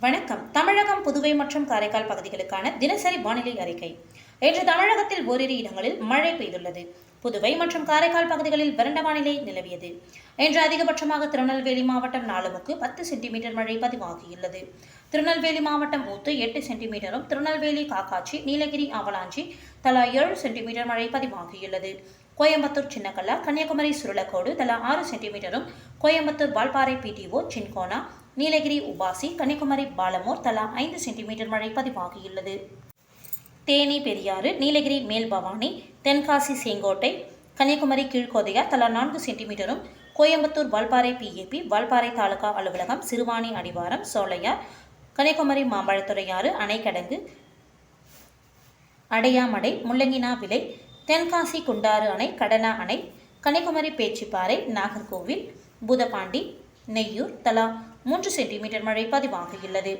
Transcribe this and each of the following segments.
வணக்கம். தமிழகம், புதுவை மற்றும் காரைக்கால் பகுதிகளுக்கான தினசரி வானிலை அறிக்கை. இன்று தமிழகத்தில் ஓரிரு இடங்களில் மழை பெய்துள்ளது. புதுவை மற்றும் காரைக்கால் பகுதிகளில் வறண்ட வானிலை நிலவியது. இன்று அதிகபட்சமாக திருநெல்வேலி மாவட்டம் நாலுமுக்கு 10 சென்டிமீட்டர் மழை பதிவாகியுள்ளது. திருநெல்வேலி மாவட்டம் ஊத்து 8 சென்டிமீட்டரும், திருநெல்வேலி, காக்காட்சி, நீலகிரி, அவலாஞ்சி தலா 7 சென்டிமீட்டர் மழை பதிவாகியுள்ளது. கோயம்புத்தூர், சின்னக்கல்லா, கன்னியாகுமரி, சுருளக்கோடு தலா 6 சென்டிமீட்டரும், Coimbatore, Valparai, BDO, Cinchona, Nilgiri, UPASI, Kanyakumari, Balamore தலா 5 சென்டிமீட்டர் மழை பதிவாகியுள்ளது. தேனி, பெரியாறு, நீலகிரி, மேல்பவானி, தென்காசி, செங்கோட்டை, கன்னியாகுமரி, கீழ்கோதையா தலா 4 சென்டிமீட்டரும், கோயம்புத்தூர், வால்பாறை, பிஏபி, வால்பாறை தாலுகா அலுவலகம், சிறுவாணி, அடிவாரம், சோலையார், கன்னியாகுமரி, மாம்பழத்துறையாறு, அணைக்கடங்கு, அடையாமடை, முள்ளங்கினா விலை, தென்காசி, குண்டாறு அணை, கடனா அணை, கன்னியாகுமரி, பேச்சிப்பாறை, நாகர்கோவில், பூதப்பாண்டி, நெய்யூர் தலா 3 சென்டிமீட்டர் மழை பதிவாகியுள்ளது.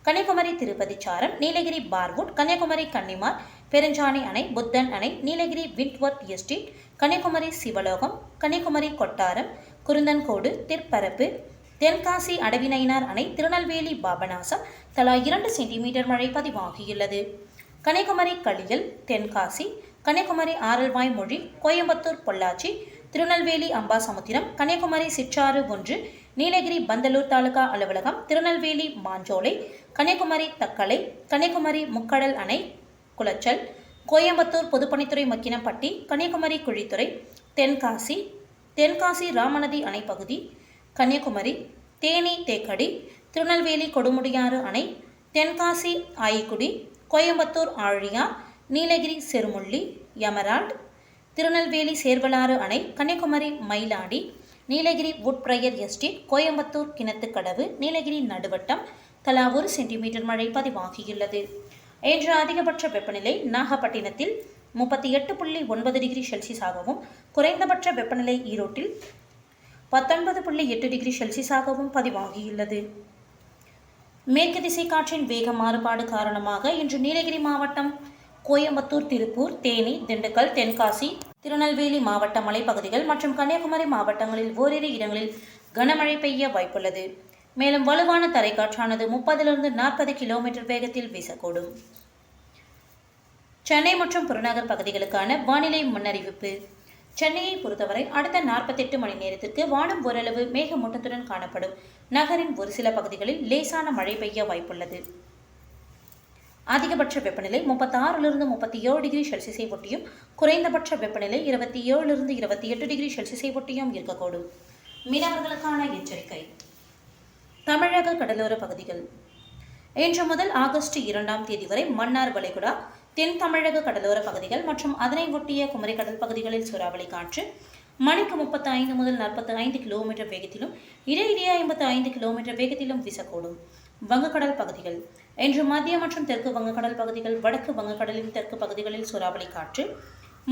கன்னியாகுமரி, திருப்பதி சாரம், நீலகிரி, பார்வுட், கன்னியாகுமரி, கன்னிமார், பெருஞ்சாணி அணை, புத்தன் அணை, நீலகிரி, விண்ட்வர்த் எஸ்டேட், கன்னியாகுமரி, சிவலோகம், கன்னியாகுமரி, கொட்டாரம், குருந்தன்கோடு, திற்பரப்பு, தென்காசி, அடவிநயினார் அணை, திருநெல்வேலி, பாபநாசம் தலா 2 சென்டிமீட்டர் மழை பதிவாகியுள்ளது. கன்னியாகுமரி, களியல், தென்காசி, கன்னியாகுமரி, ஆரல்வாய் மொழி, கோயம்புத்தூர், பொள்ளாச்சி, திருநெல்வேலி, அம்பாசமுத்திரம், கன்னியாகுமரி, சிற்றாறு 1, நீலகிரி, பந்தலூர் தாலுகா அலுவலகம், திருநெல்வேலி, மாஞ்சோலை, கன்னியாகுமரி, தக்கலை, கன்னியாகுமரி, முக்கடல் அணை, குளச்சல், கோயம்புத்தூர், பொதுப்பணித்துறை, மக்கினப்பட்டி, கன்னியாகுமரி, குழித்துறை, தென்காசி, ராமநதி அணை பகுதி, கன்னியாகுமரி, தேனி, தேக்கடி, திருநெல்வேலி, கொடுமுடியாறு அணை, தென்காசி, ஆயிக்குடி, கோயம்புத்தூர், ஆழியார், நீலகிரி, செருமுள்ளி, எமரால்ட், திருநெல்வேலி, சேர்வலாறு அணை, கன்னியாகுமரி, மயிலாடி, நீலகிரி, வுட்பிரையர் எஸ்டேட், கோயம்புத்தூர், கிணத்துக்கடவு, நீலகிரி, நடுவட்டம் தலா 1 சென்டிமீட்டர் மழை பதிவாகியுள்ளது. இன்று அதிகபட்ச வெப்பநிலை நாகப்பட்டினத்தில் 38.9 டிகிரி செல்சியஸாகவும், குறைந்தபட்ச வெப்பநிலை ஈரோட்டில் 19.8 டிகிரி செல்சியஸாகவும் பதிவாகியுள்ளது. மேற்கு திசை காற்றின் வேக மாறுபாடு காரணமாக இன்று நீலகிரி மாவட்டம், கோயம்புத்தூர், திருப்பூர், தேனி, திண்டுக்கல், தென்காசி, திருநெல்வேலி மாவட்ட மலைப்பகுதிகள் மற்றும் கன்னியாகுமரி மாவட்டங்களில் ஓரிரு இடங்களில் கனமழை பெய்ய வாய்ப்புள்ளது. மேலும் வலுவான தரைக்காற்றானது 30 - 40 கிலோமீட்டர் வேகத்தில் வீசக்கூடும். சென்னை மற்றும் புறநகர் பகுதிகளுக்கான வானிலை முன்னறிவிப்பு. சென்னையை பொறுத்தவரை அடுத்த 48 மணி நேரத்திற்கு வானம் ஓரளவு மேகமூட்டத்துடன் காணப்படும். நகரின் ஒரு சில பகுதிகளில் லேசான மழை பெய்ய வாய்ப்புள்ளது. அதிகபட்ச வெப்பநிலை 36 - 37 டிகிரி செல்சியஸை ஒட்டியும், குறைந்தபட்ச வெப்பநிலை 27 - 28 டிகிரி செல்சியஸை ஒட்டியும் இருக்கக்கூடும். மீனவர்களுக்கான எச்சரிக்கை. தமிழக கடலோர பகுதிகள். இன்று முதல் ஆகஸ்ட் 2ஆம் தேதி வரை மன்னார் வளைகுடா, தென் தமிழக கடலோர பகுதிகள் மற்றும் அதனை ஒட்டிய குமரி கடல் பகுதிகளில் சூறாவளி காற்று மணிக்கு 35 முதல் 45 கிலோமீட்டர் வேகத்திலும், இடையிடையே 55 கிலோமீட்டர் வேகத்திலும் வீசக்கூடும். வங்கக்கடல் பகுதிகள். இன்று மத்திய மற்றும் தெற்கு வங்கக்கடல் பகுதிகள், வடக்கு வங்கக்கடலின் தெற்கு பகுதிகளில் சூறாவளி காற்று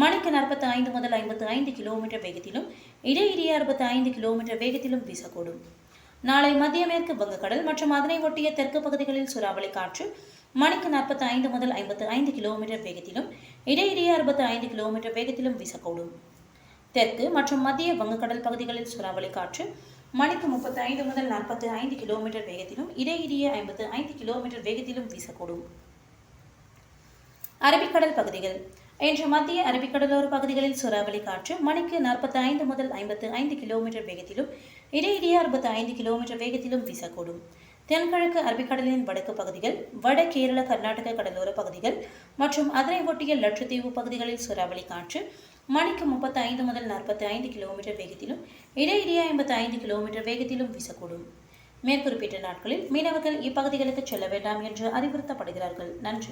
மணிக்கு 45 முதல் 55 கிலோமீட்டர் வேகத்திலும், இடையிடையே 65 கிலோமீட்டர் வேகத்திலும் வீசக்கூடும். நாளை மத்திய மேற்கு வங்கக்கடல் மற்றும் அதனை ஒட்டிய தெற்கு பகுதிகளில் சூறாவளி காற்று மணிக்கு 45 முதல் 55 கிலோமீட்டர் வேகத்திலும், இடையிடையே 65 கிலோமீட்டர் வேகத்திலும் வீசக்கூடும். தெற்கு மற்றும் மத்திய வங்கக்கடல் பகுதிகளில் சூறாவளி காற்று மணிக்கு 35 முதல் 45 கிலோமீட்டர் வேகத்திலும், இடையிடையே 55 கிலோமீட்டர் வேகத்திலும் வீசக்கூடும். அரபிக்கடல் பகுதிகள். இன்று மத்திய அரபிக்கடலோர பகுதிகளில் சூறாவளி காற்று மணிக்கு 45 முதல் 55 கிலோமீட்டர் வேகத்திலும், இடையிடையே 65 கிலோமீட்டர் வேகத்திலும் வீசக்கூடும். தென்கிழக்கு அரபிக்கடலின் வடக்கு பகுதிகள், வட கேரள, கர்நாடக கடலோர பகுதிகள் மற்றும் அதனை ஒட்டிய லட்சத்தீவு பகுதிகளில் சூறாவளி காற்று மணிக்கு 35 முதல் 45 கிலோமீட்டர் வேகத்திலும், இடையிடையே 55 கிலோமீட்டர் வேகத்திலும் வீசக்கூடும். மேற்குறிப்பிட்ட நாட்களில் மீனவர்கள் இப்பகுதிகளுக்கு செல்ல வேண்டாம் என்று அறிவுறுத்தப்படுகிறார்கள். நன்றி.